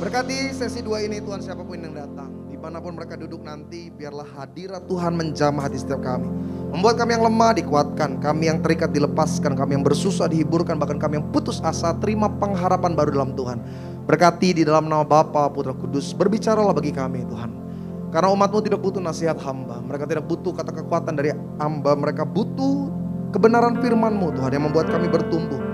Berkati sesi 2 ini Tuhan, siapapun yang datang, dimanapun mereka duduk nanti, biarlah hadirat Tuhan menjamah hati setiap kami. Membuat kami yang lemah dikuatkan, kami yang terikat dilepaskan, kami yang bersusah dihiburkan, bahkan kami yang putus asa terima pengharapan baru dalam Tuhan. Berkati di dalam nama Bapa, Putra, Kudus, berbicaralah bagi kami Tuhan. Karena umat-Mu tidak butuh nasihat hamba, mereka tidak butuh kata kekuatan dari hamba, mereka butuh kebenaran firman-Mu Tuhan yang membuat kami bertumbuh.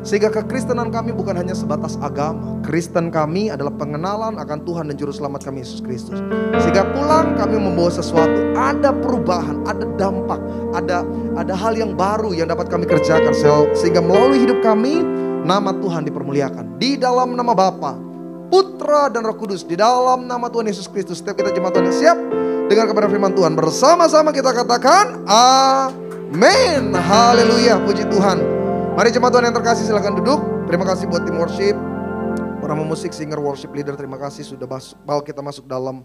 Sehingga kekristenan kami bukan hanya sebatas agama. Kristen kami adalah pengenalan akan Tuhan dan Juru Selamat kami Yesus Kristus. Sehingga pulang kami membawa sesuatu, ada perubahan, ada dampak, ada hal yang baru yang dapat kami kerjakan. Sehingga melalui hidup kami, nama Tuhan dipermuliakan. Di dalam nama Bapa, Putra dan Roh Kudus, di dalam nama Tuhan Yesus Kristus, setiap kita jemaat Tuhan yang siap dengar kepada firman Tuhan, bersama-sama kita katakan amin. Haleluya, puji Tuhan. Mari jemaat Tuhan yang terkasih, silakan duduk. Terima kasih buat tim worship, para pemusik, singer, worship leader. Terima kasih sudah bawa kita masuk dalam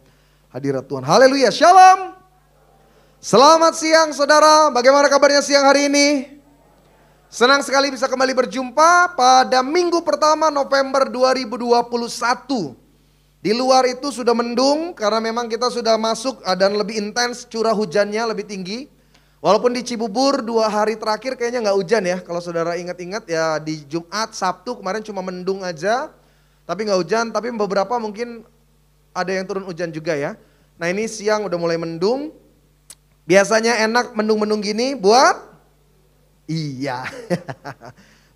hadirat Tuhan. Haleluya, shalom. Selamat siang saudara, bagaimana kabarnya siang hari ini? Senang sekali bisa kembali berjumpa pada minggu pertama November 2021. Di luar itu sudah mendung karena memang kita sudah masuk dan lebih intens curah hujannya lebih tinggi. Walaupun di Cibubur 2 hari terakhir kayaknya nggak hujan ya. Kalau saudara ingat-ingat ya, di Jumat, Sabtu kemarin cuma mendung aja. Tapi nggak hujan, tapi beberapa mungkin ada yang turun hujan juga ya. Nah ini siang udah mulai mendung. Biasanya enak mendung-mendung gini buat? Iya.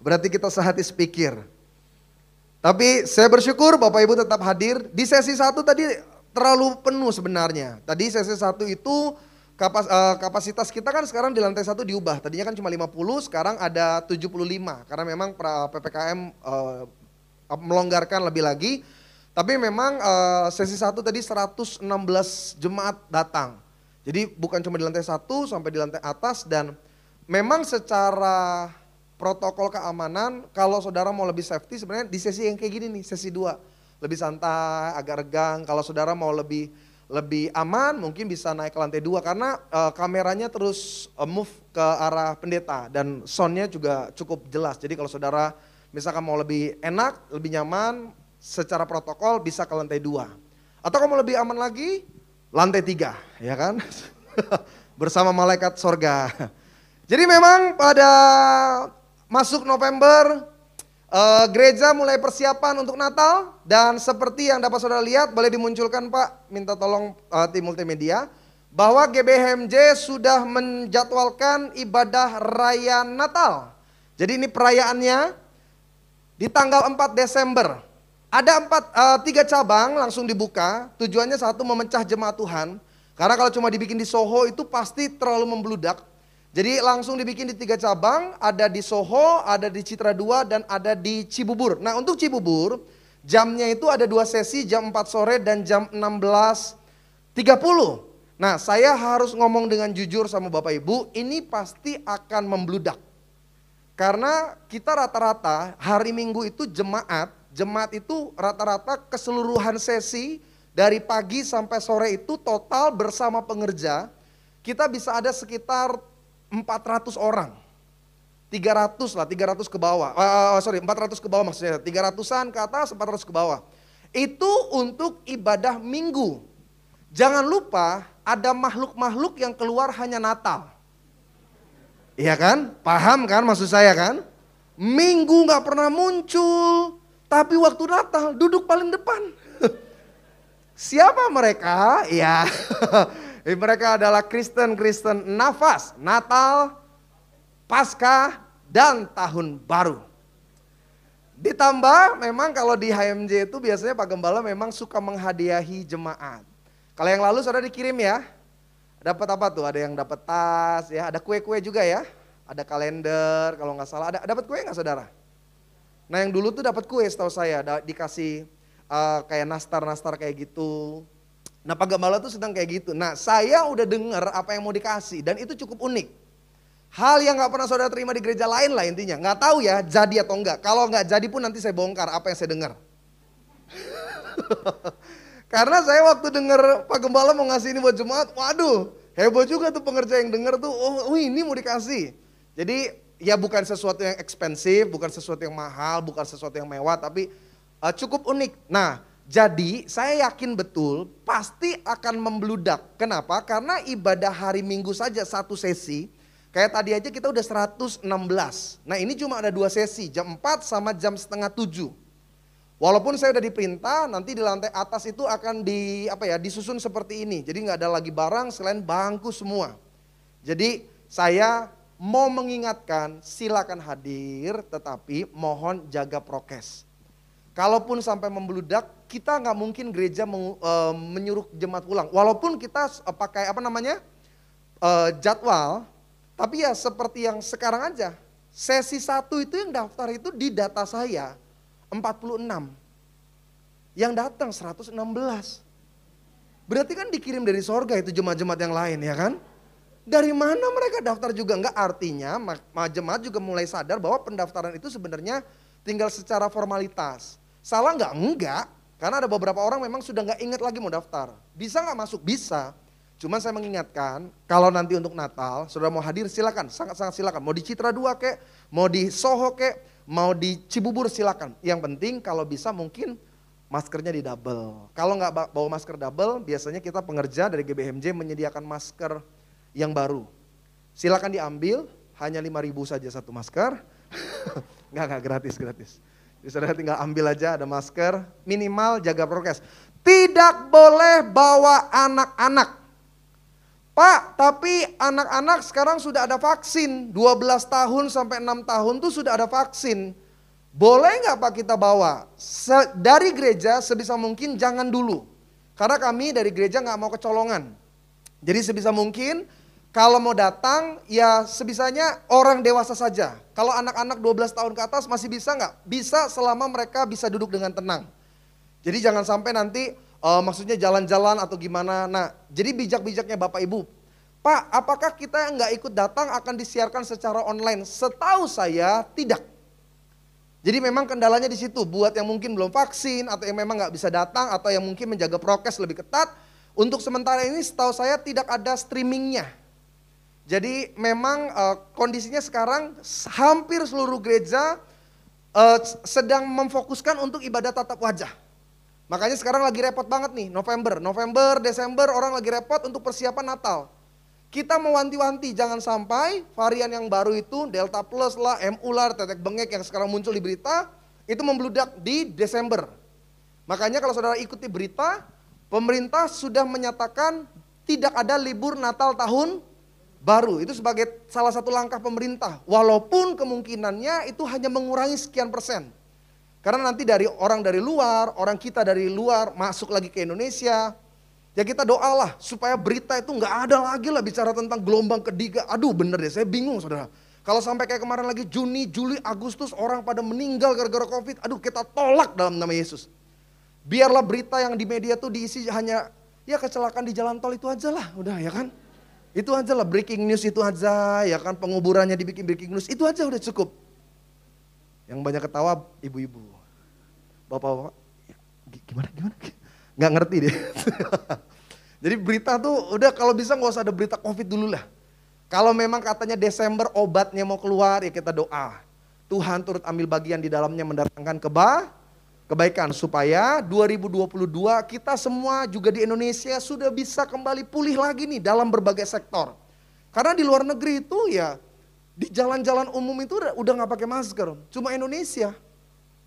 Berarti kita sehati sepikir. Tapi saya bersyukur Bapak Ibu tetap hadir. Di sesi 1 tadi terlalu penuh sebenarnya. Tadi sesi 1 itu kapasitas kita kan sekarang di lantai 1 diubah. Tadinya kan cuma 50, sekarang ada 75. Karena memang PPKM melonggarkan lebih lagi. Tapi memang sesi 1 tadi 116 jemaat datang. Jadi bukan cuma di lantai 1 sampai di lantai atas. Dan memang secara protokol keamanan, kalau saudara mau lebih safety sebenarnya di sesi yang kayak gini nih, sesi 2. Lebih santai, agak regang. Kalau saudara mau lebih aman mungkin bisa naik ke lantai 2 karena kameranya terus move ke arah pendeta dan soundnya juga cukup jelas. Jadi kalau saudara misalkan mau lebih enak, lebih nyaman secara protokol bisa ke lantai 2. Atau kalau mau lebih aman lagi lantai 3 ya kan. Bersama malaikat sorga. Jadi memang pada masuk November gereja mulai persiapan untuk Natal dan seperti yang dapat saudara lihat, boleh dimunculkan Pak, minta tolong tim multimedia, bahwa GBHMJ sudah menjadwalkan ibadah raya Natal. Jadi ini perayaannya di tanggal 4 Desember. Ada 3 cabang langsung dibuka, tujuannya satu memecah jemaat Tuhan. Karena kalau cuma dibikin di Soho itu pasti terlalu membludak. Jadi langsung dibikin di 3 cabang, ada di Soho, ada di Citra 2, dan ada di Cibubur. Nah untuk Cibubur, jamnya itu ada 2 sesi, jam 4 sore dan jam 16.30. Nah saya harus ngomong dengan jujur sama Bapak Ibu, ini pasti akan membludak. Karena kita rata-rata hari Minggu itu jemaat itu rata-rata keseluruhan sesi, dari pagi sampai sore itu total bersama pengerja, kita bisa ada sekitar 400 orang, 300 lah, 300 ke bawah, 400 ke bawah maksudnya, 300-an ke atas, 400 ke bawah. Itu untuk ibadah minggu. Jangan lupa ada makhluk-makhluk yang keluar hanya Natal. Iya kan? Paham kan maksud saya kan? Minggu gak pernah muncul, tapi waktu Natal duduk paling depan. Siapa mereka? Ya. Mereka adalah Kristen nafas, Natal, Paskah, dan Tahun Baru. Ditambah memang kalau di HMJ itu biasanya Pak Gembala memang suka menghadiahi jemaat. Kalau yang lalu saudara dikirim ya, dapat apa tuh? Ada yang dapat tas ya, ada kue-kue juga ya, ada kalender kalau nggak salah. Dapat kue nggak saudara? Nah yang dulu tuh dapat kue setahu saya, dikasih kayak nastar kayak gitu. Nah Pak Gembala tuh sedang kayak gitu. Nah saya udah dengar apa yang mau dikasih dan itu cukup unik. Hal yang gak pernah saudara terima di gereja lain lah intinya. Gak tahu ya jadi atau enggak. Kalau gak jadi pun nanti saya bongkar apa yang saya dengar. Karena saya waktu dengar Pak Gembala mau ngasih ini buat jemaat, waduh heboh juga tuh pengerja yang dengar tuh, oh ini mau dikasih. Jadi ya bukan sesuatu yang ekspensif, bukan sesuatu yang mahal, bukan sesuatu yang mewah, tapi cukup unik. Nah Jadi saya yakin betul pasti akan membludak. Kenapa? Karena ibadah hari Minggu saja satu sesi. Kayak tadi aja kita udah 116. Nah ini cuma ada 2 sesi, jam 4 sama jam setengah 7. Walaupun saya udah diperintah nanti di lantai atas itu akan disusun seperti ini. Jadi nggak ada lagi barang selain bangku semua. Jadi saya mau mengingatkan silakan hadir tetapi mohon jaga prokes. Kalaupun sampai membludak, kita nggak mungkin gereja menyuruh jemaat pulang. Walaupun kita pakai jadwal, tapi ya seperti yang sekarang aja. Sesi 1 itu yang daftar itu di data saya 46. Yang datang 116. Berarti kan dikirim dari sorga itu jemaat-jemaat yang lain ya kan? Dari mana mereka daftar juga enggak, artinya jemaat juga mulai sadar bahwa pendaftaran itu sebenarnya tinggal secara formalitas. Salah enggak? Enggak. Karena ada beberapa orang memang sudah enggak ingat lagi mau daftar. Bisa enggak masuk? Bisa. Cuman saya mengingatkan, kalau nanti untuk Natal, saudara mau hadir silakan, sangat-sangat silakan. Mau di Citra 2 kek, mau di Soho kek, mau di Cibubur silakan. Yang penting kalau bisa mungkin maskernya di double. Kalau enggak bawa masker double, biasanya kita pengerja dari GBMJ menyediakan masker yang baru. Silakan diambil, hanya 5.000 saja satu masker. Enggak gratis. Jadi saudara tinggal ambil aja, ada masker, minimal jaga prokes. Tidak boleh bawa anak-anak. Pak, tapi anak-anak sekarang sudah ada vaksin. 12 tahun sampai 6 tahun tuh sudah ada vaksin. Boleh nggak Pak kita bawa? Dari gereja sebisa mungkin jangan dulu. Karena kami dari gereja nggak mau kecolongan. Jadi sebisa mungkin kalau mau datang ya sebisanya orang dewasa saja. Kalau anak-anak 12 tahun ke atas masih bisa nggak? Bisa selama mereka bisa duduk dengan tenang. Jadi jangan sampai nanti maksudnya jalan-jalan atau gimana. Nah jadi bijak-bijaknya Bapak Ibu. Pak, apakah kita yang nggak ikut datang akan disiarkan secara online? Setahu saya tidak. Jadi memang kendalanya di situ. Buat yang mungkin belum vaksin atau yang memang nggak bisa datang atau yang mungkin menjaga prokes lebih ketat. Untuk sementara ini setahu saya tidak ada streamingnya. Jadi memang kondisinya sekarang hampir seluruh gereja sedang memfokuskan untuk ibadah tatap wajah. Makanya sekarang lagi repot banget nih, November, Desember orang lagi repot untuk persiapan Natal. Kita mewanti-wanti jangan sampai varian yang baru itu Delta Plus lah, MU lah, tetek bengek yang sekarang muncul di berita itu membludak di Desember. Makanya kalau saudara ikuti berita, pemerintah sudah menyatakan tidak ada libur Natal tahun baru. Itu sebagai salah satu langkah pemerintah. Walaupun kemungkinannya itu hanya mengurangi sekian persen. Karena nanti orang dari luar, orang kita dari luar masuk lagi ke Indonesia. Ya kita doalah supaya berita itu nggak ada lagi lah bicara tentang gelombang ketiga. Aduh bener deh, saya bingung saudara. Kalau sampai kayak kemarin lagi Juni, Juli, Agustus orang pada meninggal gara-gara COVID. Aduh kita tolak dalam nama Yesus. Biarlah berita yang di media tuh diisi hanya ya kecelakaan di jalan tol itu aja lah. Udah ya kan. Itu aja lah, breaking news itu aja, ya kan penguburannya dibikin breaking news, itu aja udah cukup. Yang banyak ketawa ibu-ibu, bapak-bapak, ya, gimana? Nggak ngerti deh. Jadi berita tuh udah kalau bisa nggak usah ada berita COVID dulu lah. Kalau memang katanya Desember obatnya mau keluar ya kita doa. Tuhan turut ambil bagian di dalamnya mendatangkan kebaikan supaya 2022 kita semua juga di Indonesia sudah bisa kembali pulih lagi nih dalam berbagai sektor. Karena di luar negeri itu ya di jalan-jalan umum itu udah nggak pakai masker. Cuma Indonesia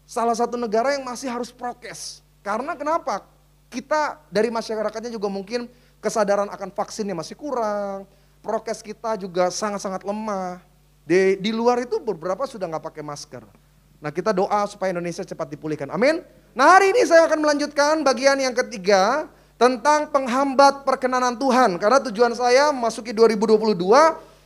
salah satu negara yang masih harus prokes. Karena kenapa? Kita dari masyarakatnya juga mungkin kesadaran akan vaksinnya masih kurang. Prokes kita juga sangat-sangat lemah. Di luar itu beberapa sudah nggak pakai masker. Nah kita doa supaya Indonesia cepat dipulihkan. Amin. Nah hari ini saya akan melanjutkan bagian yang ketiga tentang penghambat perkenanan Tuhan. Karena tujuan saya memasuki 2022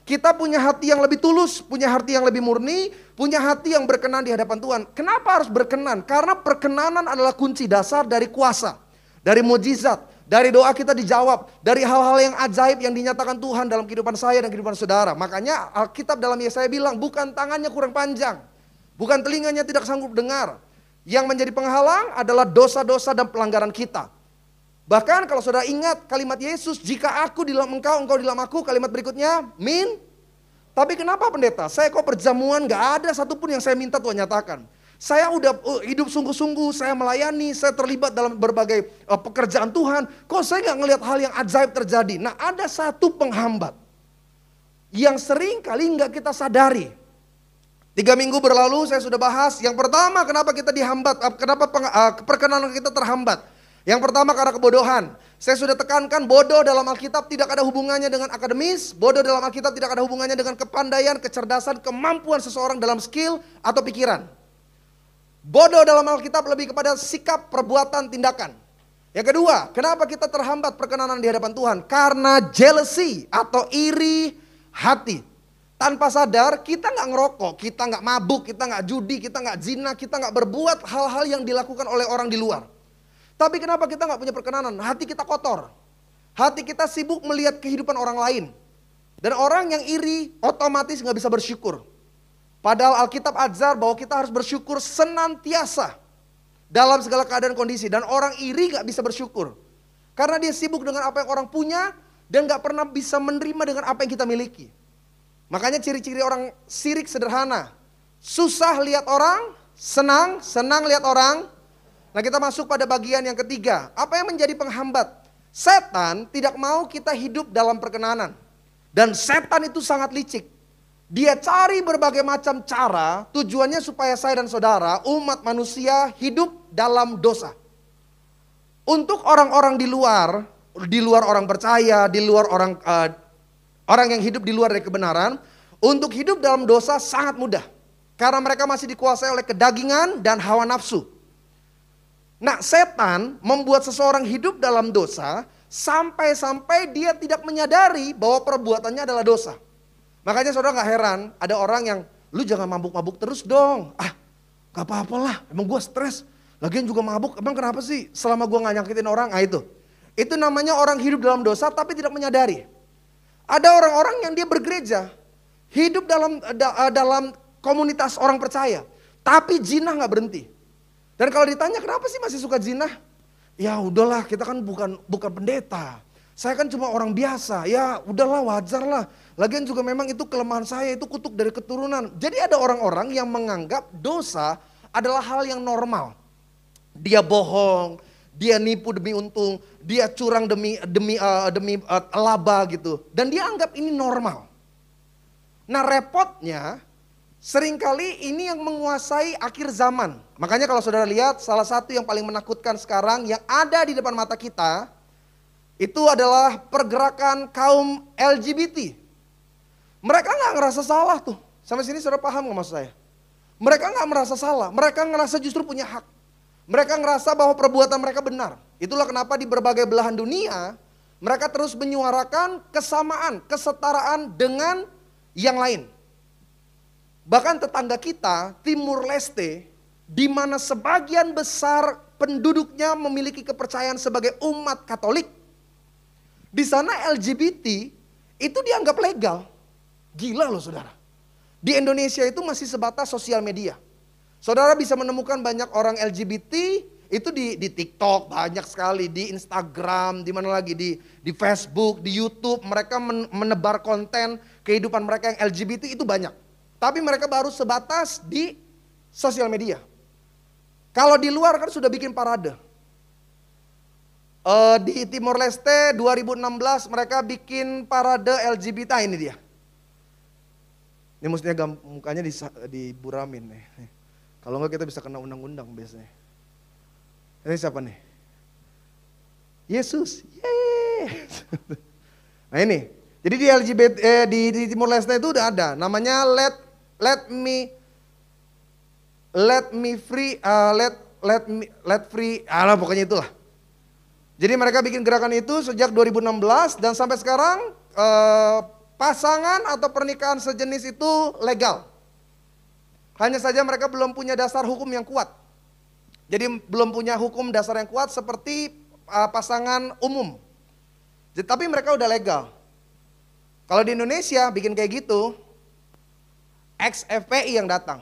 kita punya hati yang lebih tulus, punya hati yang lebih murni, punya hati yang berkenan di hadapan Tuhan. Kenapa harus berkenan? Karena perkenanan adalah kunci dasar dari kuasa, dari mujizat, dari doa kita dijawab, dari hal-hal yang ajaib yang dinyatakan Tuhan dalam kehidupan saya dan kehidupan saudara. Makanya Alkitab dalam Yesaya bilang bukan tangannya kurang panjang. Bukan telinganya tidak sanggup dengar. Yang menjadi penghalang adalah dosa-dosa dan pelanggaran kita. Bahkan kalau saudara ingat kalimat Yesus, jika aku di dalam engkau, engkau di dalam aku, kalimat berikutnya, min. Tapi kenapa pendeta? Saya kok perjamuan gak ada satupun yang saya minta Tuhan nyatakan. Saya udah hidup sungguh-sungguh, saya melayani, saya terlibat dalam berbagai pekerjaan Tuhan. Kok saya nggak ngelihat hal yang ajaib terjadi? Nah, ada satu penghambat yang sering kali nggak kita sadari. 3 minggu berlalu saya sudah bahas. Yang pertama, kenapa kita dihambat? Kenapa perkenanan kita terhambat? Yang pertama karena kebodohan. Saya sudah tekankan, bodoh dalam Alkitab tidak ada hubungannya dengan akademis. Bodoh dalam Alkitab tidak ada hubungannya dengan kepandaian, kecerdasan, kemampuan seseorang dalam skill atau pikiran. Bodoh dalam Alkitab lebih kepada sikap, perbuatan, tindakan. Yang kedua, kenapa kita terhambat perkenanan di hadapan Tuhan? Karena jealousy atau iri hati. Tanpa sadar kita nggak ngerokok, kita nggak mabuk, kita nggak judi, kita nggak zina, kita nggak berbuat hal-hal yang dilakukan oleh orang di luar. Tapi kenapa kita nggak punya perkenanan? Hati kita kotor. Hati kita sibuk melihat kehidupan orang lain. Dan orang yang iri otomatis nggak bisa bersyukur. Padahal Alkitab ajar bahwa kita harus bersyukur senantiasa dalam segala keadaan kondisi. Dan orang iri nggak bisa bersyukur. Karena dia sibuk dengan apa yang orang punya dan nggak pernah bisa menerima dengan apa yang kita miliki. Makanya ciri-ciri orang sirik sederhana. Susah lihat orang, senang lihat orang. Nah, kita masuk pada bagian yang ketiga. Apa yang menjadi penghambat? Setan tidak mau kita hidup dalam perkenanan. Dan setan itu sangat licik. Dia cari berbagai macam cara, tujuannya supaya saya dan saudara, umat manusia hidup dalam dosa. Untuk orang-orang di luar orang percaya, di luar orang yang hidup di luar dari kebenaran, untuk hidup dalam dosa sangat mudah. Karena mereka masih dikuasai oleh kedagingan dan hawa nafsu. Nah, setan membuat seseorang hidup dalam dosa sampai-sampai dia tidak menyadari bahwa perbuatannya adalah dosa. Makanya saudara gak heran, ada orang yang, lu jangan mabuk-mabuk terus dong. Gak apa-apalah, emang gue stres. Lagian juga mabuk, emang kenapa sih selama gue gak nyakitin orang? Itu namanya orang hidup dalam dosa tapi tidak menyadari. Ada orang-orang yang dia bergereja, hidup dalam komunitas orang percaya, tapi zina gak berhenti. Dan kalau ditanya kenapa sih masih suka zina? Ya udahlah, kita kan bukan pendeta. Saya kan cuma orang biasa, ya udahlah wajar lah. Lagian juga memang itu kelemahan saya, itu kutuk dari keturunan. Jadi ada orang-orang yang menganggap dosa adalah hal yang normal. Dia bohong, dia nipu demi untung, dia curang demi laba gitu. Dan dia anggap ini normal. Nah, repotnya seringkali ini yang menguasai akhir zaman. Makanya kalau saudara lihat, salah satu yang paling menakutkan sekarang yang ada di depan mata kita, itu adalah pergerakan kaum LGBT. Mereka gak ngerasa salah tuh. Sampai sini saudara paham gak maksud saya? Mereka gak merasa salah, mereka ngerasa justru punya hak. Mereka ngerasa bahwa perbuatan mereka benar. Itulah kenapa di berbagai belahan dunia, mereka terus menyuarakan kesamaan, kesetaraan dengan yang lain. Bahkan tetangga kita, Timur Leste, di mana sebagian besar penduduknya memiliki kepercayaan sebagai umat Katolik. Di sana LGBT itu dianggap legal. Gila loh saudara. Di Indonesia itu masih sebatas sosial media. Saudara bisa menemukan banyak orang LGBT itu di TikTok banyak sekali, di Instagram, di mana lagi, di Facebook, di YouTube. Mereka menebar konten kehidupan mereka yang LGBT itu banyak. Tapi mereka baru sebatas di sosial media. Kalau di luar kan sudah bikin parade. Di Timor Leste 2016 mereka bikin parade LGBT, ini dia. Ini mestinya mukanya diburamin nih. Kalau enggak kita bisa kena undang-undang biasanya. Ini siapa nih? Yesus. Yeay. Nah ini. Jadi di LGBT di Timor Leste itu udah ada namanya let me free, pokoknya itulah. Jadi mereka bikin gerakan itu sejak 2016 dan sampai sekarang pasangan atau pernikahan sejenis itu legal. Hanya saja mereka belum punya dasar hukum yang kuat. Jadi belum punya hukum dasar yang kuat seperti pasangan umum. Tapi mereka udah legal. Kalau di Indonesia bikin kayak gitu, ex-FPI yang datang.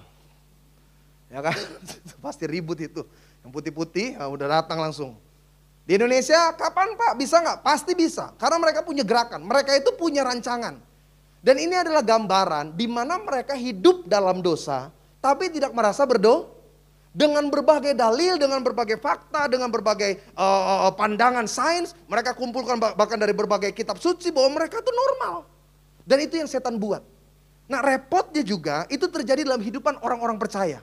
Ya kan? Pasti ribut itu. Yang putih-putih udah datang langsung. Di Indonesia kapan Pak? Bisa nggak? Pasti bisa. Karena mereka punya gerakan. Mereka itu punya rancangan. Dan ini adalah gambaran di mana mereka hidup dalam dosa, tapi tidak merasa Dengan berbagai dalil, dengan berbagai fakta, dengan berbagai pandangan sains, mereka kumpulkan bahkan dari berbagai kitab suci bahwa mereka itu normal. Dan itu yang setan buat. Nah repotnya juga itu terjadi dalam kehidupan orang-orang percaya.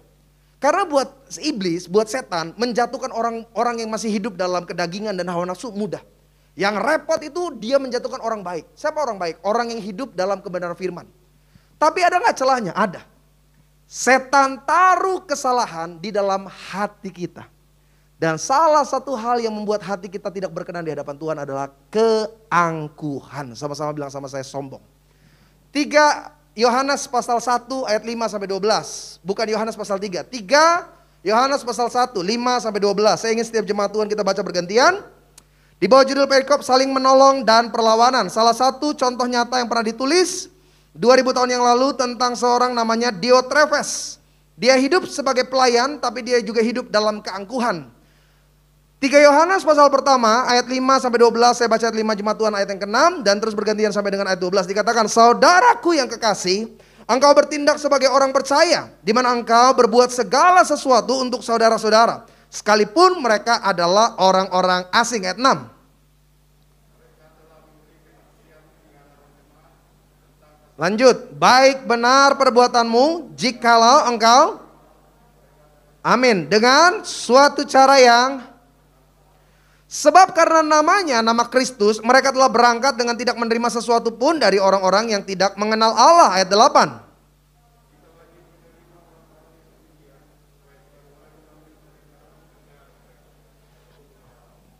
Karena buat iblis, buat setan menjatuhkan orang-orang yang masih hidup dalam kedagingan dan hawa nafsu mudah. Yang repot itu dia menjatuhkan orang baik. Siapa orang baik? Orang yang hidup dalam kebenaran firman. Tapi ada nggak celahnya? Ada. Setan taruh kesalahan di dalam hati kita. Dan salah satu hal yang membuat hati kita tidak berkenan di hadapan Tuhan adalah keangkuhan. Sama-sama bilang sama saya, sombong. 3 Yohanes pasal 1 ayat 5 sampai 12. Bukan Yohanes pasal 3. 3 Yohanes pasal 1 5 sampai 12. Saya ingin setiap jemaat Tuhan kita baca bergantian. Di bawah judul perikop saling menolong dan perlawanan. Salah satu contoh nyata yang pernah ditulis 2000 tahun yang lalu tentang seorang namanya Diotrephes. Dia hidup sebagai pelayan tapi dia juga hidup dalam keangkuhan. 3 Yohanes pasal pertama ayat 5 sampai 12, saya baca ayat 5 jemaat Tuhan ayat yang ke-6 dan terus bergantian sampai dengan ayat 12 dikatakan, saudaraku yang kekasih, engkau bertindak sebagai orang percaya di mana engkau berbuat segala sesuatu untuk saudara-saudara sekalipun mereka adalah orang-orang asing. Ayat 6. Lanjut, baik benar perbuatanmu jikalau engkau, amin, dengan suatu cara yang, sebab karena namanya, nama Kristus, mereka telah berangkat dengan tidak menerima sesuatu pun dari orang-orang yang tidak mengenal Allah. Ayat 8.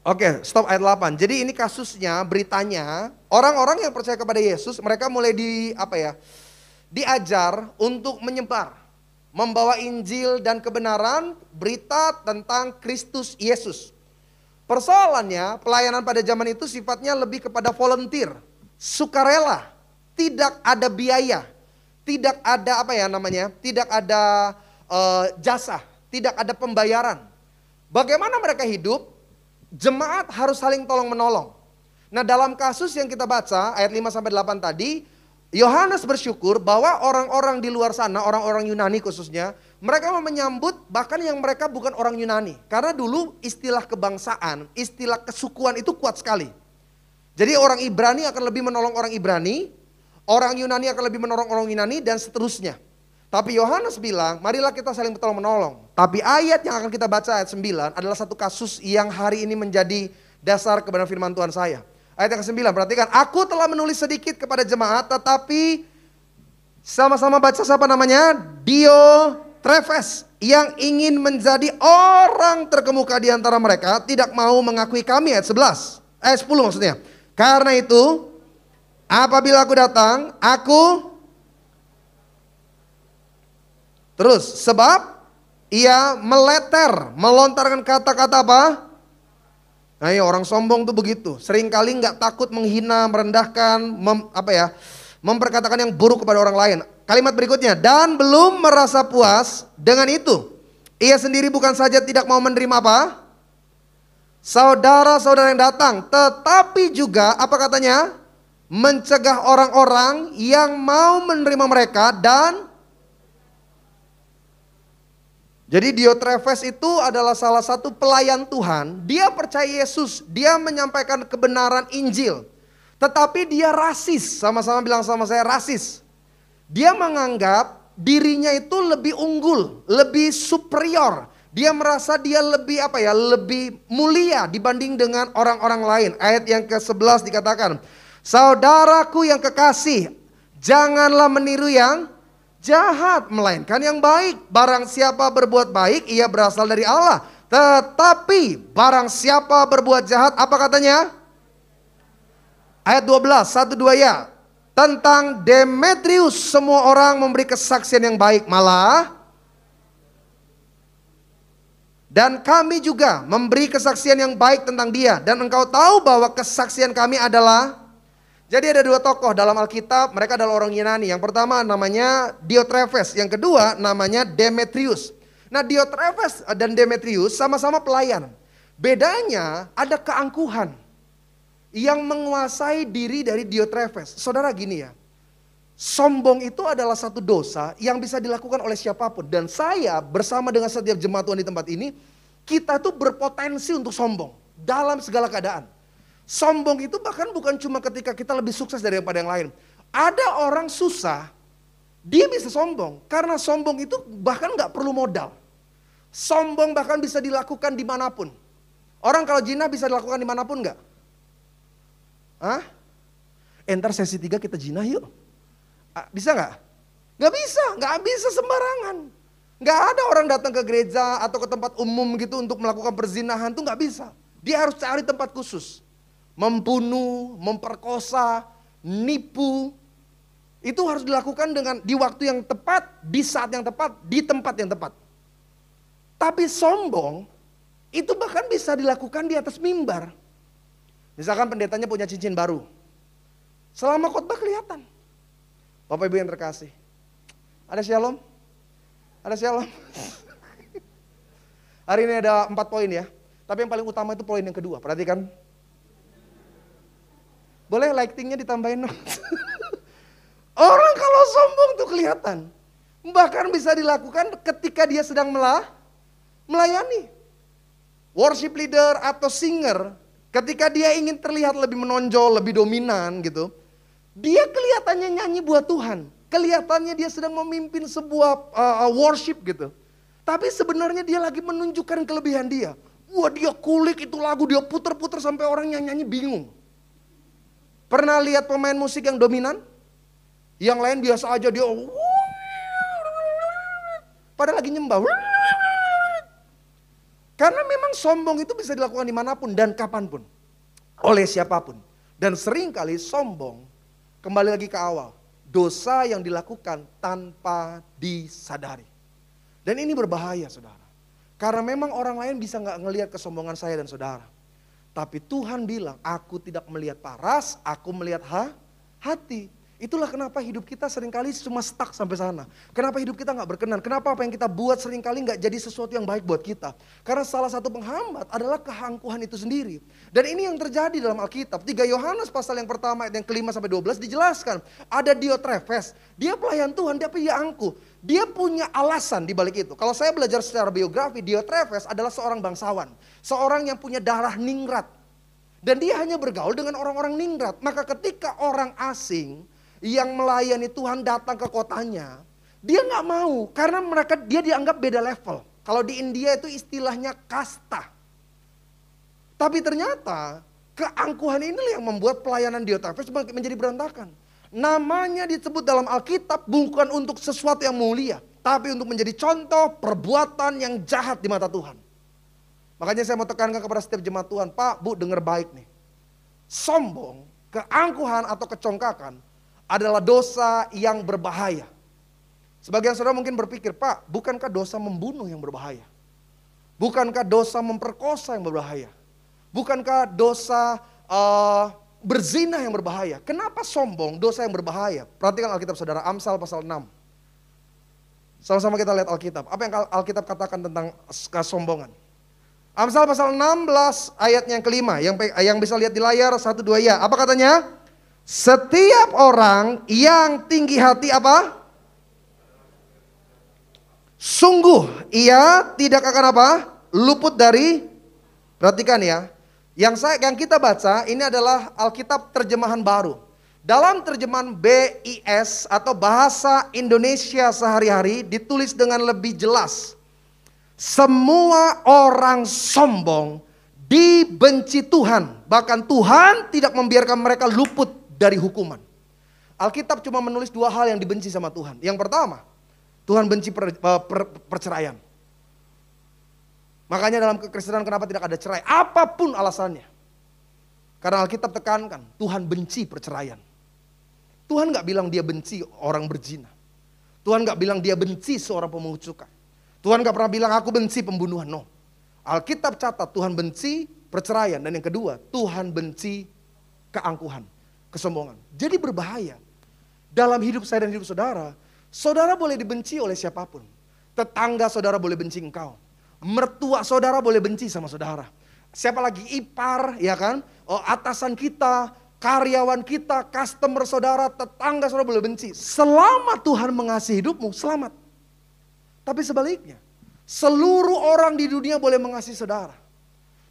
Oke, stop ayat 8. Jadi ini kasusnya, beritanya, orang-orang yang percaya kepada Yesus, mereka mulai diajar untuk menyebar, membawa Injil dan kebenaran, berita tentang Kristus Yesus. Persoalannya, pelayanan pada zaman itu sifatnya lebih kepada volunteer, sukarela, tidak ada biaya, tidak ada tidak ada jasa, tidak ada pembayaran. Bagaimana mereka hidup? Jemaat harus saling tolong menolong. Nah dalam kasus yang kita baca ayat 5 sampai 8 tadi, Yohanes bersyukur bahwa orang-orang di luar sana, orang-orang Yunani khususnya, mereka mau menyambut bahkan yang mereka bukan orang Yunani. Karena dulu istilah kebangsaan, istilah kesukuan itu kuat sekali. Jadi orang Ibrani akan lebih menolong orang Ibrani, orang Yunani akan lebih menolong orang Yunani dan seterusnya. Tapi Yohanes bilang, marilah kita saling bertolong menolong. Tapi ayat yang akan kita baca ayat 9 adalah satu kasus yang hari ini menjadi dasar kebenaran firman Tuhan saya. Ayat yang ke-9, perhatikan, aku telah menulis sedikit kepada jemaat, tetapi sama-sama baca siapa namanya? Diotrephes, yang ingin menjadi orang terkemuka di antara mereka, tidak mau mengakui kami. Ayat 11, ayat 10 maksudnya. Karena itu, apabila aku datang, terus, sebab ia melontarkan kata-kata apa? Nah ya, orang sombong tuh begitu. Seringkali nggak takut menghina, merendahkan, memperkatakan yang buruk kepada orang lain. Kalimat berikutnya, dan belum merasa puas dengan itu. Ia sendiri bukan saja tidak mau menerima apa? Saudara-saudara yang datang, tetapi juga apa katanya? Mencegah orang-orang yang mau menerima mereka dan jadi Diotrephes itu adalah salah satu pelayan Tuhan. Dia percaya Yesus, dia menyampaikan kebenaran Injil. Tetapi dia rasis, sama-sama bilang sama saya, rasis. Dia menganggap dirinya itu lebih unggul, lebih superior. Dia merasa dia lebih lebih mulia dibanding dengan orang-orang lain. Ayat yang ke-11 dikatakan, saudaraku yang kekasih, janganlah meniru yang jahat, melainkan yang baik. Barang siapa berbuat baik, ia berasal dari Allah. Tetapi barang siapa berbuat jahat, apa katanya? Ayat 12, 1-2 ya. Tentang Demetrius semua orang memberi kesaksian yang baik, malah dan kami juga memberi kesaksian yang baik tentang dia. Dan engkau tahu bahwa kesaksian kami adalah. Jadi ada dua tokoh dalam Alkitab, mereka adalah orang Yunani. Yang pertama namanya Diotrephes, yang kedua namanya Demetrius. Nah Diotrephes dan Demetrius sama-sama pelayan. Bedanya ada keangkuhan yang menguasai diri dari Diotrephes. Saudara gini ya, Sombong itu adalah satu dosa yang bisa dilakukan oleh siapapun. Dan saya bersama dengan setiap jemaat Tuhan di tempat ini, kita tuh berpotensi untuk sombong dalam segala keadaan. Sombong itu bahkan bukan cuma ketika kita lebih sukses daripada yang lain. Ada orang susah, dia bisa sombong. Karena sombong itu bahkan gak perlu modal. Sombong bahkan bisa dilakukan dimanapun. Orang kalau zina bisa dilakukan dimanapun gak? Hah? Entar sesi 3 kita zina yuk. Bisa gak? Gak bisa, gak bisa sembarangan. Gak ada orang datang ke gereja atau ke tempat umum gitu untuk melakukan perzinahan tuh gak bisa. Dia harus cari tempat khusus. Membunuh, memperkosa, nipu. Itu harus dilakukan dengan di waktu yang tepat, di saat yang tepat, di tempat yang tepat. Tapi sombong itu bahkan bisa dilakukan di atas mimbar. Misalkan pendetanya punya cincin baru. Selama khotbah kelihatan. Bapak Ibu yang terkasih. Ada shalom? Ada shalom? Hari ini ada 4 poin ya. Tapi yang paling utama itu poin yang kedua. Perhatikan. Boleh lightingnya ditambahin dong. Orang kalau sombong tuh kelihatan. Bahkan bisa dilakukan ketika dia sedang melayani. Worship leader atau singer. Ketika dia ingin terlihat lebih menonjol, lebih dominan gitu. Dia kelihatannya nyanyi buat Tuhan. Kelihatannya dia sedang memimpin sebuah worship gitu. Tapi sebenarnya dia lagi menunjukkan kelebihan dia. Wah dia kulik itu lagu, dia puter-puter sampai orang yang nyanyi bingung. Pernah lihat pemain musik yang dominan? Yang lain biasa aja dia padahal lagi nyembah. Karena memang sombong itu bisa dilakukan dimanapun dan kapanpun. Oleh siapapun. Dan seringkali sombong, kembali lagi ke awal. Dosa yang dilakukan tanpa disadari. Dan ini berbahaya saudara. Karena memang orang lain bisa gak ngelihat kesombongan saya dan saudara. Tapi Tuhan bilang, aku tidak melihat paras, aku melihat hati. Itulah kenapa hidup kita seringkali cuma stuck sampai sana. Kenapa hidup kita gak berkenan, kenapa apa yang kita buat seringkali gak jadi sesuatu yang baik buat kita. Karena salah satu penghambat adalah keangkuhan itu sendiri. Dan ini yang terjadi dalam Alkitab. 3 Yohanes pasal yang pertama ayat yang ke-5 sampai 12 dijelaskan. Ada Diotrefes, dia pelayan Tuhan tapi dia angkuh. Dia punya alasan di balik itu. Kalau saya belajar secara biografi, Diotrefes adalah seorang bangsawan. Seorang yang punya darah ningrat. Dan dia hanya bergaul dengan orang-orang ningrat. Maka ketika orang asing yang melayani Tuhan datang ke kotanya, dia nggak mau karena dia dianggap beda level. Kalau di India itu istilahnya kasta. Tapi ternyata keangkuhan inilah yang membuat pelayanan Diotrefes menjadi berantakan. Namanya disebut dalam Alkitab bukan untuk sesuatu yang mulia, tapi untuk menjadi contoh perbuatan yang jahat di mata Tuhan. Makanya saya mau tekankan kepada setiap jemaat Tuhan, Pak, Bu, dengar baik nih. Sombong, keangkuhan atau kecongkakan adalah dosa yang berbahaya. Sebagian saudara mungkin berpikir, Pak, bukankah dosa membunuh yang berbahaya? Bukankah dosa memperkosa yang berbahaya? Bukankah dosa berzina yang berbahaya? Kenapa sombong dosa yang berbahaya? Perhatikan Alkitab saudara, Amsal pasal 6. Sama-sama kita lihat Alkitab. Apa yang Alkitab katakan tentang kesombongan? Amsal pasal 16 ayatnya yang ke-5. Yang bisa lihat di layar 1, 2 ya. Apa katanya? Setiap orang yang tinggi hati apa? Sungguh ia tidak akan apa? Luput dari, perhatikan ya. Yang kita baca ini adalah Alkitab terjemahan baru. Dalam terjemahan BIS atau bahasa Indonesia sehari-hari ditulis dengan lebih jelas. Semua orang sombong dibenci Tuhan. Bahkan Tuhan tidak membiarkan mereka luput dari hukuman. Alkitab cuma menulis 2 hal yang dibenci sama Tuhan. Yang pertama, Tuhan benci perceraian. Makanya dalam kekristenan kenapa tidak ada cerai? Apapun alasannya. Karena Alkitab tekankan, Tuhan benci perceraian. Tuhan gak bilang dia benci orang berzina. Tuhan gak bilang dia benci seorang pemungut cukai. Tuhan gak pernah bilang aku benci pembunuhan. No. Alkitab catat Tuhan benci perceraian. Dan yang kedua, Tuhan benci keangkuhan, kesombongan. Jadi berbahaya. Dalam hidup saya dan hidup saudara, saudara boleh dibenci oleh siapapun. Tetangga saudara boleh benci engkau. Mertua saudara boleh benci sama saudara. Siapa lagi? Ipar, ya kan? Oh, atasan kita, karyawan kita, customer saudara, tetangga saudara boleh benci. Selama Tuhan mengasihi hidupmu, selamat. Tapi sebaliknya, seluruh orang di dunia boleh mengasihi saudara.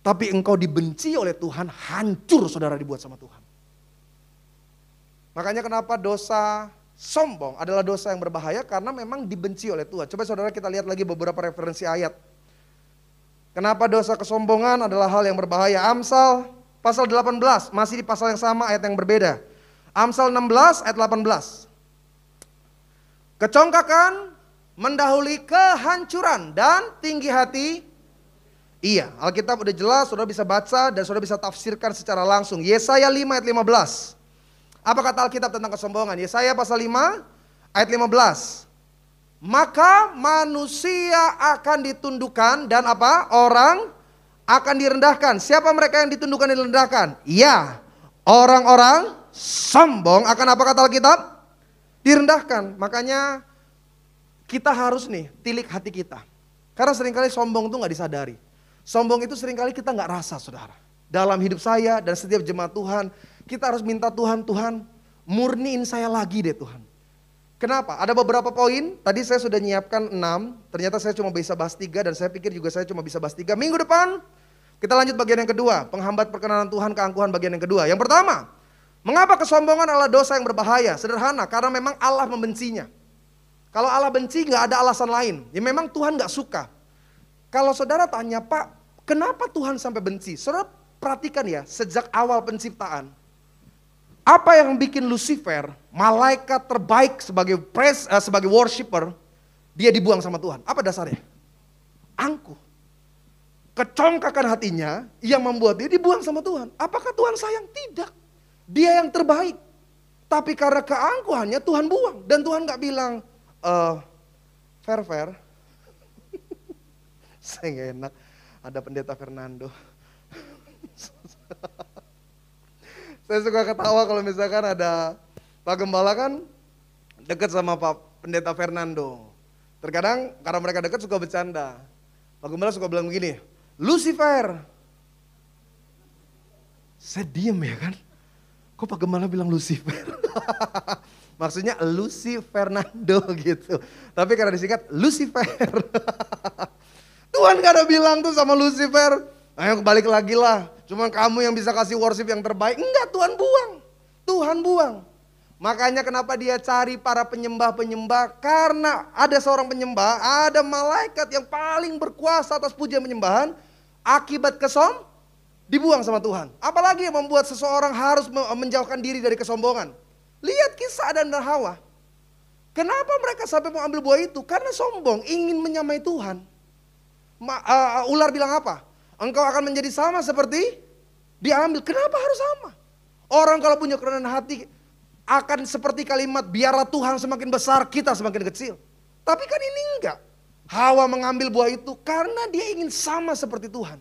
Tapi engkau dibenci oleh Tuhan, hancur saudara dibuat sama Tuhan. Makanya kenapa dosa sombong adalah dosa yang berbahaya, karena memang dibenci oleh Tuhan. Coba saudara kita lihat lagi beberapa referensi ayat. Kenapa dosa kesombongan adalah hal yang berbahaya. Amsal pasal 18, masih di pasal yang sama, ayat yang berbeda. Amsal 16 ayat 18. Kecongkakan mendahului kehancuran dan tinggi hati. Iya, Alkitab udah jelas, saudara bisa baca dan saudara bisa tafsirkan secara langsung. Yesaya 5 ayat 15. Apa kata Alkitab tentang kesombongan? Yesaya pasal 5 ayat 15. Maka manusia akan ditundukkan dan apa? Orang akan direndahkan. Siapa mereka yang ditundukkan dan direndahkan? Iya, orang-orang sombong akan apa kata Alkitab? Direndahkan. Makanya kita harus nih tilik hati kita. Karena seringkali sombong itu gak disadari. Sombong itu seringkali kita gak rasa saudara. Dalam hidup saya dan setiap jemaat Tuhan, kita harus minta Tuhan, Tuhan murniin saya lagi deh Tuhan. Kenapa? Ada beberapa poin, tadi saya sudah nyiapkan 6, ternyata saya cuma bisa bahas 3 dan saya pikir juga saya cuma bisa bahas 3. Minggu depan kita lanjut bagian yang kedua, penghambat perkenanan Tuhan, keangkuhan bagian yang kedua. Yang pertama, mengapa kesombongan adalah dosa yang berbahaya? Sederhana, karena memang Allah membencinya. Kalau Allah benci gak ada alasan lain, ya memang Tuhan gak suka. Kalau saudara tanya, Pak, kenapa Tuhan sampai benci? Saudara perhatikan ya, sejak awal penciptaan, apa yang bikin Lucifer, malaikat terbaik sebagai worshiper, dia dibuang sama Tuhan? Apa dasarnya? Angkuh. Kecongkakan hatinya yang membuat dia dibuang sama Tuhan. Apakah Tuhan sayang? Tidak. Dia yang terbaik. Tapi karena keangkuhannya Tuhan buang. Dan Tuhan gak bilang, fair. Saya gak enak, ada pendeta Fernando. Saya suka ketawa kalau misalkan ada Pak Gembala kan dekat sama Pak Pendeta Fernando. Terkadang karena mereka dekat suka bercanda. Pak Gembala suka bilang begini, Lucifer. Saya diem ya kan. Kok Pak Gembala bilang Lucifer? Maksudnya Lucy Fernando gitu. Tapi karena disingkat Lucifer. Tuhan gak ada bilang tuh sama Lucifer, ayo balik lagi lah. Cuma kamu yang bisa kasih worship yang terbaik. Enggak, Tuhan buang. Tuhan buang. Makanya kenapa dia cari para penyembah-penyembah. Karena ada seorang penyembah, ada malaikat yang paling berkuasa atas pujian penyembahan. Akibat dibuang sama Tuhan. Apalagi yang membuat seseorang harus menjauhkan diri dari kesombongan. Lihat kisah Adam dan Hawa. Kenapa mereka sampai mau ambil buah itu? Karena sombong, ingin menyamai Tuhan. Ular bilang apa? Engkau akan menjadi sama seperti diambil. Kenapa harus sama? Orang kalau punya kerendahan hati akan seperti kalimat biarlah Tuhan semakin besar, kita semakin kecil. Tapi kan ini enggak. Hawa mengambil buah itu karena dia ingin sama seperti Tuhan.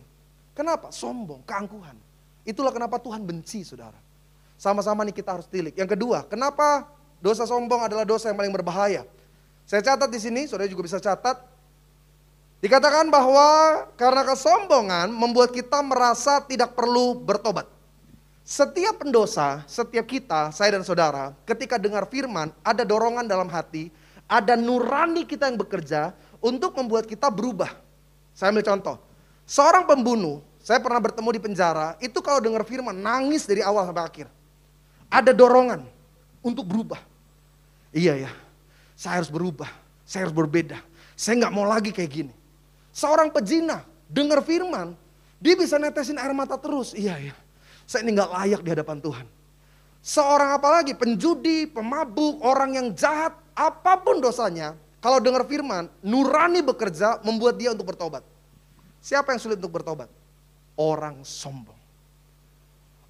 Kenapa? Sombong, keangkuhan. Itulah kenapa Tuhan benci saudara. Sama-sama nih kita harus tilik. Yang kedua, kenapa dosa sombong adalah dosa yang paling berbahaya? Saya catat di sini, saudara juga bisa catat. Dikatakan bahwa karena kesombongan membuat kita merasa tidak perlu bertobat. Setiap pendosa, setiap kita, saya dan saudara, ketika dengar firman, ada dorongan dalam hati, ada nurani kita yang bekerja untuk membuat kita berubah. Saya ambil contoh, seorang pembunuh, saya pernah bertemu di penjara, itu kalau dengar firman nangis dari awal sampai akhir. Ada dorongan untuk berubah. Iya ya, saya harus berubah, saya harus berbeda, saya gak mau lagi kayak gini. Seorang pezina dengar firman, dia bisa netesin air mata terus. Iya ya, saya ini gak layak di hadapan Tuhan. Seorang apalagi penjudi, pemabuk, orang yang jahat, apapun dosanya, kalau dengar firman, nurani bekerja membuat dia untuk bertobat. Siapa yang sulit untuk bertobat? Orang sombong.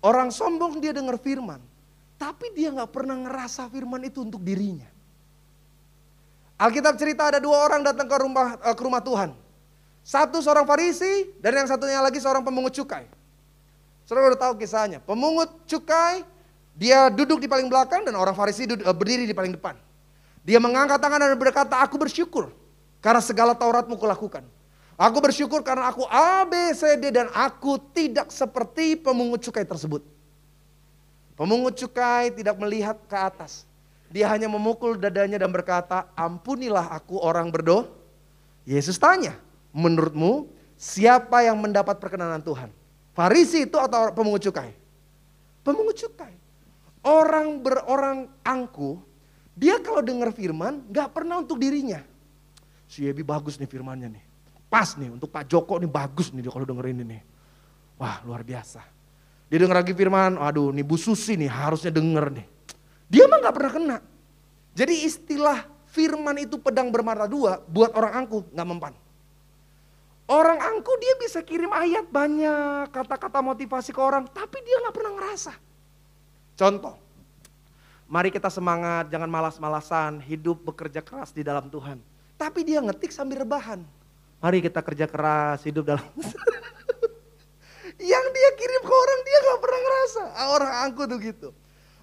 Orang sombong dia dengar firman, tapi dia gak pernah ngerasa firman itu untuk dirinya. Alkitab cerita ada 2 orang datang ke rumah Tuhan. Satu seorang Farisi dan yang satunya lagi seorang pemungut cukai. Saudara udah tahu kisahnya. Pemungut cukai, dia duduk di paling belakang dan orang Farisi berdiri di paling depan. Dia mengangkat tangan dan berkata, aku bersyukur karena segala Tauratmu kulakukan. Aku bersyukur karena aku A, B, C, D dan aku tidak seperti pemungut cukai tersebut. Pemungut cukai tidak melihat ke atas. Dia hanya memukul dadanya dan berkata, ampunilah aku orang berdosa. Yesus tanya, menurutmu siapa yang mendapat perkenanan Tuhan? Farisi itu atau pemungut cukai? Pemungut cukai. Orang angkuh, dia kalau dengar firman gak pernah untuk dirinya. Si Yebi bagus nih firmannya nih. Pas nih untuk Pak Joko nih, bagus nih dia kalau dengerin ini. Wah, luar biasa. Dia denger lagi firman, aduh nih Bu Susi nih harusnya denger nih. Dia mah gak pernah kena. Jadi istilah firman itu pedang bermata dua buat orang angkuh gak mempan. Orang angkuh dia bisa kirim ayat banyak, kata-kata motivasi ke orang, tapi dia gak pernah ngerasa. Contoh, mari kita semangat, jangan malas-malasan, hidup bekerja keras di dalam Tuhan. Tapi dia ngetik sambil rebahan. Mari kita kerja keras, hidup dalam yang dia kirim ke orang dia gak pernah ngerasa. Orang angkuh tuh gitu.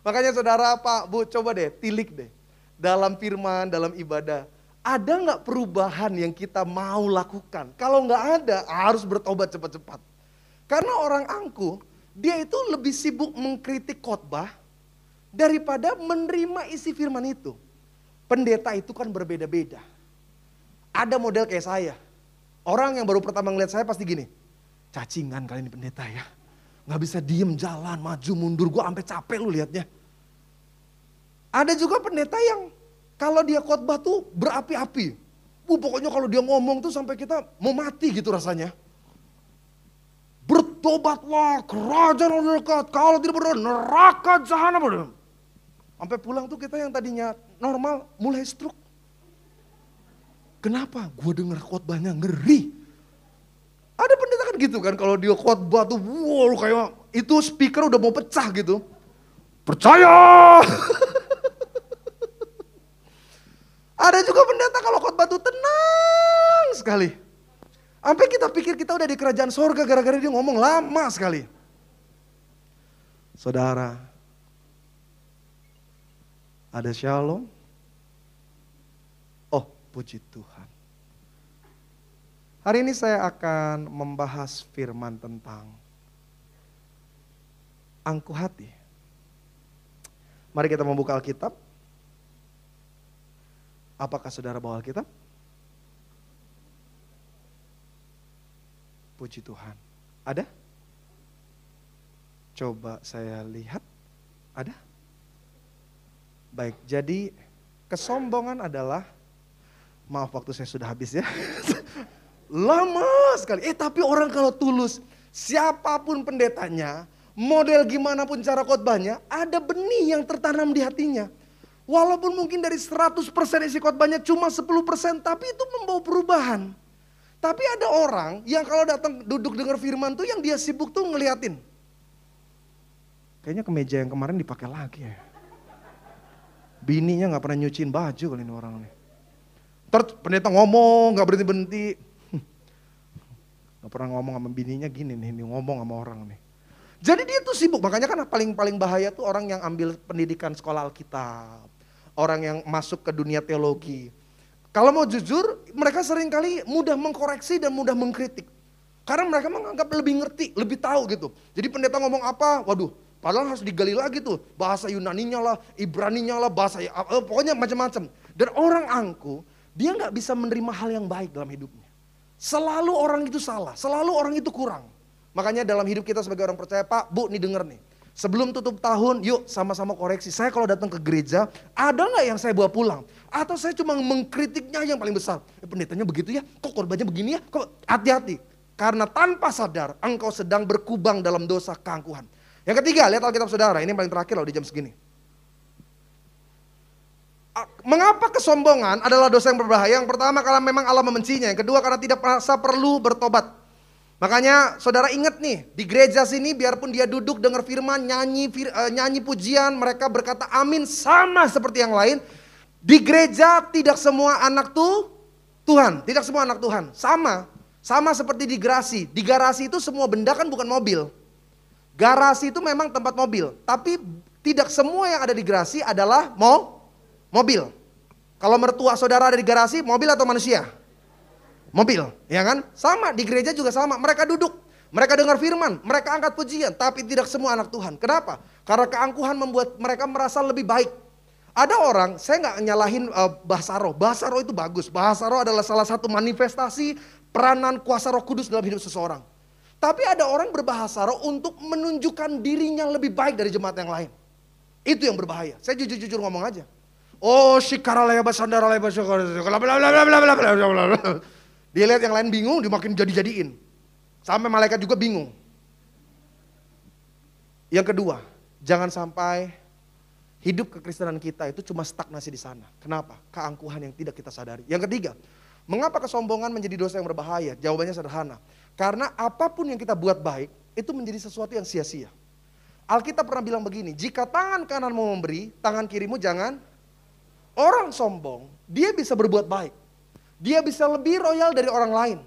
Makanya saudara, Pak, Bu, coba deh tilik deh. Dalam firman, dalam ibadah. Ada gak perubahan yang kita mau lakukan? Kalau gak ada, harus bertobat cepat-cepat. Karena orang angkuh, dia itu lebih sibuk mengkritik khotbah daripada menerima isi firman itu. Pendeta itu kan berbeda-beda. Ada model kayak saya. Orang yang baru pertama ngeliat saya pasti gini. Cacingan kali ini pendeta ya. Gak bisa diem jalan, maju mundur. Gue sampai capek lu liatnya. Ada juga pendeta yang kalau dia khotbah tuh berapi-api. Pokoknya kalau dia ngomong tuh sampai kita mau mati gitu rasanya. Bertobatlah, kerajaan Allah dekat. Kalau tidak berdoa, neraka jahanam. Sampai pulang tuh kita yang tadinya normal mulai stroke. Kenapa? Gue denger khotbahnya ngeri. Ada pendeta kan gitu kan, kalau dia khotbah tuh, wow kayak itu speaker udah mau pecah gitu. Percaya. Ada juga pendeta kalau khotbah tuh tenang sekali. Sampai kita pikir kita udah di kerajaan sorga gara-gara dia ngomong lama sekali. Saudara, ada shalom. Oh, puji Tuhan. Hari ini saya akan membahas firman tentang angkuh hati. Mari kita membuka Alkitab. Apakah saudara bawa Alkitab? Puji Tuhan. Ada? Coba saya lihat. Ada? Baik, jadi kesombongan adalah, maaf waktu saya sudah habis ya. Lama sekali. Tapi orang kalau tulus, siapapun pendetanya, model gimana pun cara khotbahnya, ada benih yang tertanam di hatinya. Walaupun mungkin dari 100% isi khotbahnya cuma 10%, tapi itu membawa perubahan. Tapi ada orang yang kalau datang duduk dengar firman tuh yang dia sibuk tuh ngeliatin. Kayaknya kemeja yang kemarin dipakai lagi ya. Bininya gak pernah nyuciin baju kali ini orang nih. Terus pendeta ngomong gak berhenti-berhenti. Gak pernah ngomong sama bininya gini nih, ngomong sama orang nih. Jadi dia tuh sibuk, makanya kan paling bahaya tuh orang yang ambil pendidikan sekolah Alkitab. Orang yang masuk ke dunia teologi. Kalau mau jujur, mereka seringkali mudah mengkoreksi dan mudah mengkritik. Karena mereka menganggap lebih ngerti, lebih tahu gitu. Jadi pendeta ngomong apa, waduh padahal harus digali lagi tuh. Bahasa Yunaninya lah, Ibraninya lah, pokoknya macam-macam. Dan orang angkuh, dia gak bisa menerima hal yang baik dalam hidupnya. Selalu orang itu salah, selalu orang itu kurang. Makanya dalam hidup kita sebagai orang percaya, Pak, Bu, nih denger nih. Sebelum tutup tahun, yuk sama-sama koreksi. Saya kalau datang ke gereja, ada gak yang saya bawa pulang? Atau saya cuma mengkritiknya yang paling besar. Pendetanya begitu ya, kok korbannya begini ya? Kok hati-hati. Karena tanpa sadar, engkau sedang berkubang dalam dosa keangkuhan. Yang ketiga, lihat Alkitab saudara, ini paling terakhir loh di jam segini. Mengapa kesombongan adalah dosa yang berbahaya? Yang pertama karena memang Allah membencinya. Yang kedua karena tidak merasa perlu bertobat. Makanya saudara ingat nih, di gereja sini biarpun dia duduk dengar firman, nyanyi pujian, mereka berkata amin sama seperti yang lain. Di gereja tidak semua anak Tuhan, tidak semua anak Tuhan. Sama seperti di garasi. Di garasi itu semua benda kan bukan mobil. Garasi itu memang tempat mobil, tapi tidak semua yang ada di garasi adalah mobil. Kalau mertua saudara ada di garasi, mobil atau manusia? Mobil, ya kan? Sama, di gereja juga sama. Mereka duduk, Mereka dengar firman, mereka angkat pujian, tapi tidak semua anak Tuhan. Kenapa? Karena keangkuhan membuat mereka merasa lebih baik. Ada orang, saya nggak nyalahin bahasa roh. Bahasa roh itu bagus. Bahasa roh adalah salah satu manifestasi peranan kuasa Roh Kudus dalam hidup seseorang. Tapi ada orang berbahasa roh untuk menunjukkan dirinya lebih baik dari jemaat yang lain. Itu yang berbahaya. Saya jujur-jujur ngomong aja. Oh, shikaralaya basandara laya dia lihat yang lain bingung, dia makin jadi-jadiin. Sampai malaikat juga bingung. Yang kedua, jangan sampai hidup kekristenan kita itu cuma stagnasi di sana. Kenapa? Keangkuhan yang tidak kita sadari. Yang ketiga, mengapa kesombongan menjadi dosa yang berbahaya? Jawabannya sederhana. Karena apapun yang kita buat baik, itu menjadi sesuatu yang sia-sia. Alkitab pernah bilang begini, jika tangan kanan mau memberi, tangan kirimu jangan. Orang sombong, dia bisa berbuat baik. Dia bisa lebih royal dari orang lain.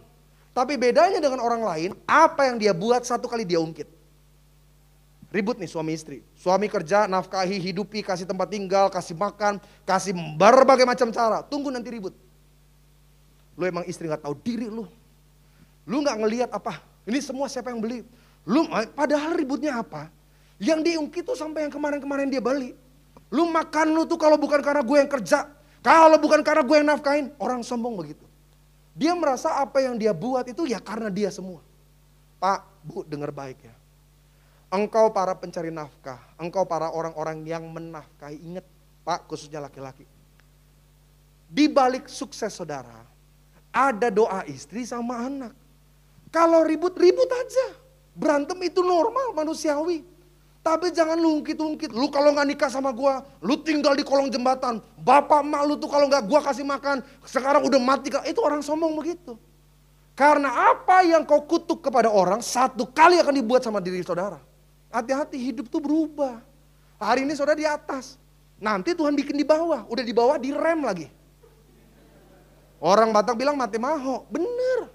Tapi bedanya dengan orang lain, apa yang dia buat satu kali dia ungkit. Ribut nih suami istri. Suami kerja, nafkahi, hidupi, kasih tempat tinggal, kasih makan, kasih berbagai macam cara. Tunggu nanti ribut. Lu emang istri gak tahu diri lu. Lu gak ngelihat apa, ini semua siapa yang beli. Lu padahal ributnya apa? Yang diungkit tuh sampai yang kemarin-kemarin dia beli. Lu makan lu tuh kalau bukan karena gue yang kerja. Kalau bukan karena gue yang nafkahin. Orang sombong begitu. Dia merasa apa yang dia buat itu ya karena dia semua. Pak, Bu, dengar baik ya. Engkau para pencari nafkah, engkau para orang-orang yang menafkahi, ingat Pak, khususnya laki-laki. Di balik sukses saudara, ada doa istri sama anak. Kalau ribut, ribut aja. Berantem itu normal, manusiawi. Tapi jangan lu ungkit-ungkit. Lu kalau gak nikah sama gua, lu tinggal di kolong jembatan. Bapak emak lu tuh kalau gak gua kasih makan, sekarang udah mati. Itu orang sombong begitu. Karena apa yang kau kutuk kepada orang, satu kali akan dibuat sama diri saudara. Hati-hati, hidup tuh berubah. Hari ini saudara di atas. Nanti Tuhan bikin di bawah. Udah di bawah direm lagi. Orang Batak bilang mati maho. Bener.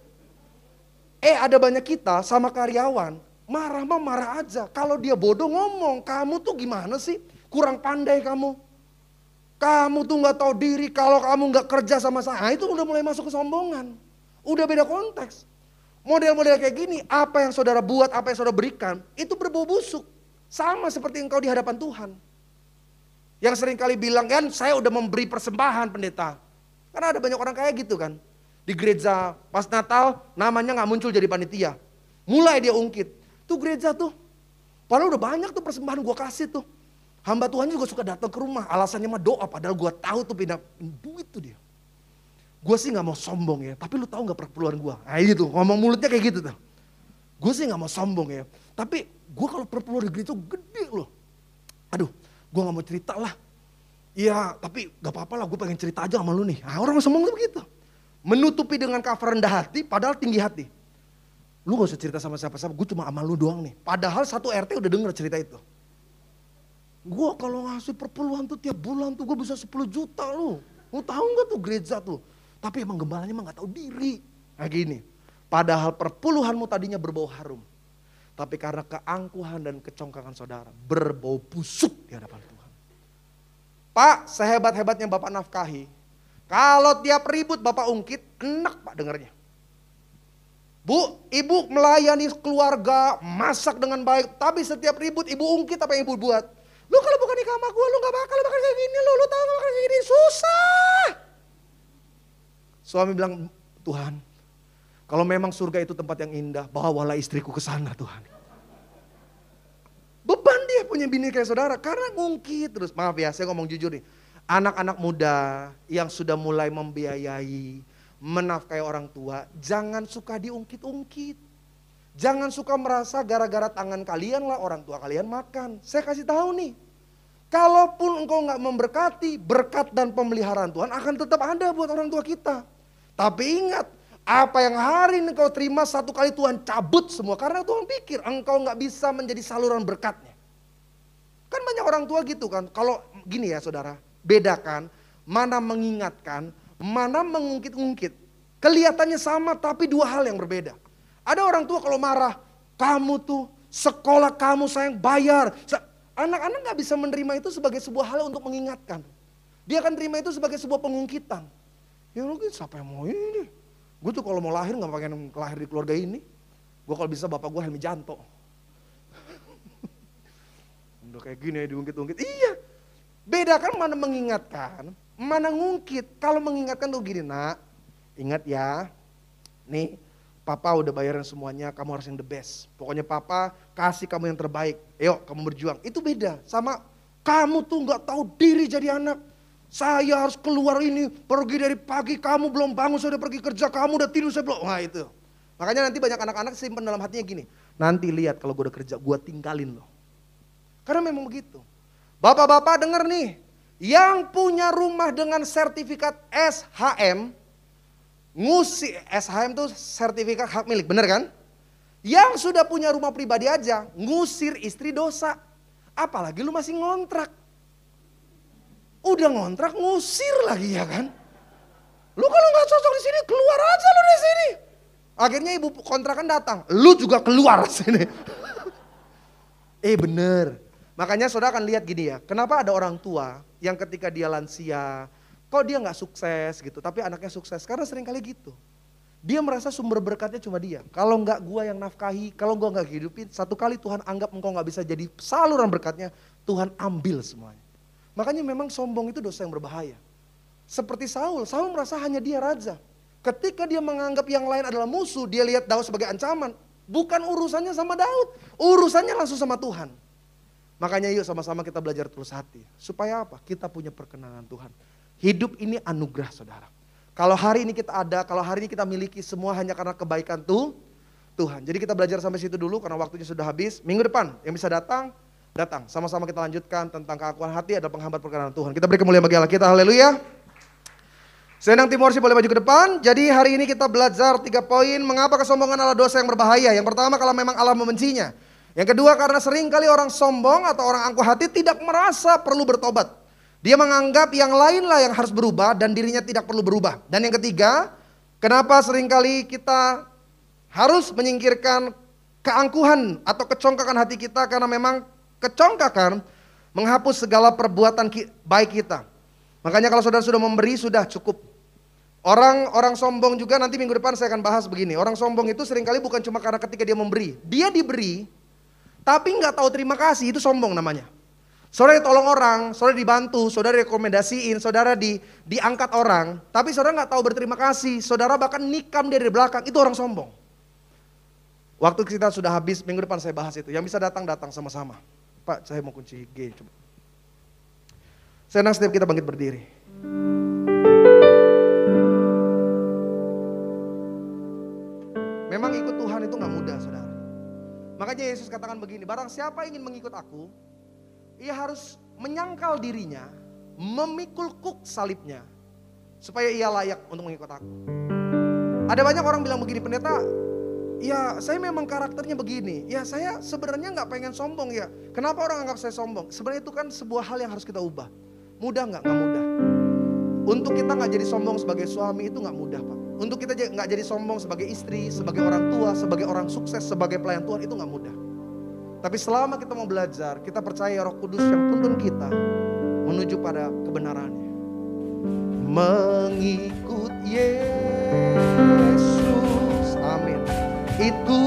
Ada banyak kita sama karyawan. Marah mah marah aja. Kalau dia bodoh ngomong, kamu tuh gimana sih? Kurang pandai kamu. Kamu tuh gak tahu diri kalau kamu gak kerja sama saya. Itu udah mulai masuk kesombongan. Udah beda konteks. Model-model kayak gini, apa yang saudara buat, apa yang saudara berikan, itu berbau busuk. Sama seperti engkau di hadapan Tuhan. Yang sering kali bilang, kan saya udah memberi persembahan pendeta. Karena ada banyak orang kayak gitu kan. Di gereja, pas Natal, namanya gak muncul jadi panitia. Mulai dia ungkit. Tuh gereja tuh, padahal udah banyak tuh persembahan gue kasih tuh. Hamba Tuhan juga suka datang ke rumah, alasannya mah doa, padahal gue tahu tuh pindah duit tuh dia. Gue sih gak mau sombong ya, tapi lu tahu gak perpuluhan gue? Nah gitu, ngomong mulutnya kayak gitu tuh. Gue sih gak mau sombong ya, tapi gue kalau perpuluhan di gereja gede loh. Aduh, gue gak mau cerita lah. Iya, tapi gak apa-apa lah, gue pengen cerita aja sama lu nih. Nah, orang sombong tuh begitu. Menutupi dengan cover rendah hati, padahal tinggi hati. Lu gak usah cerita sama siapa-siapa, gue cuma sama lu doang nih. Padahal satu RT udah denger cerita itu. Gue kalau ngasih perpuluhan tuh tiap bulan tuh gue bisa 10 juta lu. Lu tahu gak tuh gereja tuh. Tapi emang gembalanya emang gak tahu diri. Nah gini, padahal perpuluhanmu tadinya berbau harum. Tapi karena keangkuhan dan kecongkangan saudara, berbau busuk di hadapan Tuhan. Pak, sehebat-hebatnya Bapak nafkahi. Kalau tiap ribut Bapak ungkit, enak Pak dengarnya. Bu, ibu melayani keluarga, masak dengan baik. Tapi setiap ribut ibu ungkit apa yang ibu buat. Lu kalau bukan nikah sama gue, lu gak bakal kayak gini. Lu tahu gak bakal kayak gini, susah. Suami bilang, Tuhan, kalau memang surga itu tempat yang indah, bawalah istriku ke sana Tuhan. Beban dia punya bini kayak saudara, karena ngungkit terus. Maaf ya, saya ngomong jujur nih. Anak-anak muda yang sudah mulai membiayai, menafkahi orang tua, jangan suka diungkit-ungkit. Jangan suka merasa gara-gara tangan kalian lah orang tua kalian makan. Saya kasih tahu nih, kalaupun engkau gak memberkati, berkat dan pemeliharaan Tuhan akan tetap ada buat orang tua kita. Tapi ingat, apa yang hari ini kau terima satu kali Tuhan cabut semua. Karena Tuhan pikir engkau gak bisa menjadi saluran berkatnya. Kan banyak orang tua gitu kan, kalau gini ya saudara, bedakan mana mengingatkan, mana mengungkit-ungkit. Kelihatannya sama tapi dua hal yang berbeda. Ada orang tua kalau marah, kamu tuh sekolah kamu sayang bayar. Anak-anak gak bisa menerima itu sebagai sebuah hal untuk mengingatkan. Dia akan terima itu sebagai sebuah pengungkitan. Ya mungkin siapa yang mau ini? Gue tuh kalau mau lahir gak pengen lahir di keluarga ini. Gue kalau bisa bapak gue Helmi Janto. Udah kayak gini ya diungkit-ungkit. Iya. Beda kan mana mengingatkan, mana ngungkit. Kalau mengingatkan tuh gini, nak, ingat ya, nih papa udah bayarin semuanya, kamu harus yang the best. Pokoknya papa kasih kamu yang terbaik, yuk kamu berjuang. Itu beda sama kamu tuh gak tahu diri jadi anak. Saya harus keluar ini, pergi dari pagi, kamu belum bangun, saya udah pergi kerja, kamu udah tidur, saya belum. Wah itu. Makanya nanti banyak anak-anak simpen dalam hatinya gini, nanti lihat kalau gue udah kerja, gue tinggalin loh. Karena memang begitu. Bapak-bapak denger nih, yang punya rumah dengan sertifikat SHM, SHM itu sertifikat hak milik, bener kan? Yang sudah punya rumah pribadi aja, ngusir istri dosa. Apalagi lu masih ngontrak. Udah ngontrak ngusir lagi ya kan? Lu kalau gak cocok di sini keluar aja lu dari sini. Akhirnya ibu kontrakan datang, lu juga keluar sini. Bener. Makanya saudara akan lihat gini ya, kenapa ada orang tua yang ketika dia lansia, kok dia gak sukses gitu, tapi anaknya sukses, karena sering kali gitu. Dia merasa sumber berkatnya cuma dia, kalau gak gua yang nafkahi, kalau gua gak hidupin, satu kali Tuhan anggap engkau gak bisa jadi saluran berkatnya, Tuhan ambil semuanya. Makanya memang sombong itu dosa yang berbahaya. Seperti Saul merasa hanya dia raja. Ketika dia menganggap yang lain adalah musuh, dia lihat Daud sebagai ancaman. Bukan urusannya sama Daud, urusannya langsung sama Tuhan. Makanya yuk sama-sama kita belajar tulus hati. Supaya apa? Kita punya perkenanan Tuhan. Hidup ini anugerah saudara. Kalau hari ini kita ada, kalau hari ini kita miliki semua hanya karena kebaikan Tuhan. Jadi kita belajar sampai situ dulu karena waktunya sudah habis. Minggu depan yang bisa datang. Sama-sama kita lanjutkan tentang keakuan hati ada penghambat perkenanan Tuhan. Kita beri kemuliaan bagi Allah kita, haleluya. Senang Timorsi boleh maju ke depan. Jadi hari ini kita belajar 3 poin mengapa kesombongan adalah dosa yang berbahaya. Yang pertama kalau memang Allah membencinya. Yang kedua karena sering kali orang sombong atau orang angkuh hati tidak merasa perlu bertobat. Dia menganggap yang lainlah yang harus berubah dan dirinya tidak perlu berubah. Dan yang ketiga, kenapa sering kali kita harus menyingkirkan keangkuhan atau kecongkakan hati kita karena memang kecongkakan menghapus segala perbuatan baik kita. Makanya kalau saudara sudah memberi sudah cukup. Orang sombong juga nanti minggu depan saya akan bahas begini. Orang sombong itu seringkali bukan cuma karena ketika dia memberi. Dia diberi tapi nggak tahu terima kasih, itu sombong namanya. Saudara ditolong orang, saudara dibantu, saudara rekomendasiin, saudara diangkat orang. Tapi saudara nggak tahu berterima kasih, saudara bahkan nikam dia dari belakang, itu orang sombong. Waktu kita sudah habis, minggu depan saya bahas itu. Yang bisa datang sama-sama. Pak, saya mau kunci G. Coba. Senang setiap kita bangkit berdiri. Memang ikut Tuhan itu gak mudah saudara. Makanya Yesus katakan begini, barang siapa ingin mengikut aku, ia harus menyangkal dirinya, memikul kuk salibnya, supaya ia layak untuk mengikut aku. Ada banyak orang bilang begini, pendeta, ya saya memang karakternya begini, ya saya sebenarnya gak pengen sombong ya. Kenapa orang anggap saya sombong? Sebenarnya itu kan sebuah hal yang harus kita ubah. Mudah gak? Gak mudah. Untuk kita gak jadi sombong sebagai suami itu gak mudah Pak. Untuk kita gak jadi sombong sebagai istri, sebagai orang tua, sebagai orang sukses, sebagai pelayan Tuhan itu gak mudah. Tapi selama kita mau belajar, kita percaya Roh Kudus yang tuntun kita menuju pada kebenarannya. Mengikut Yesus, amin. Itu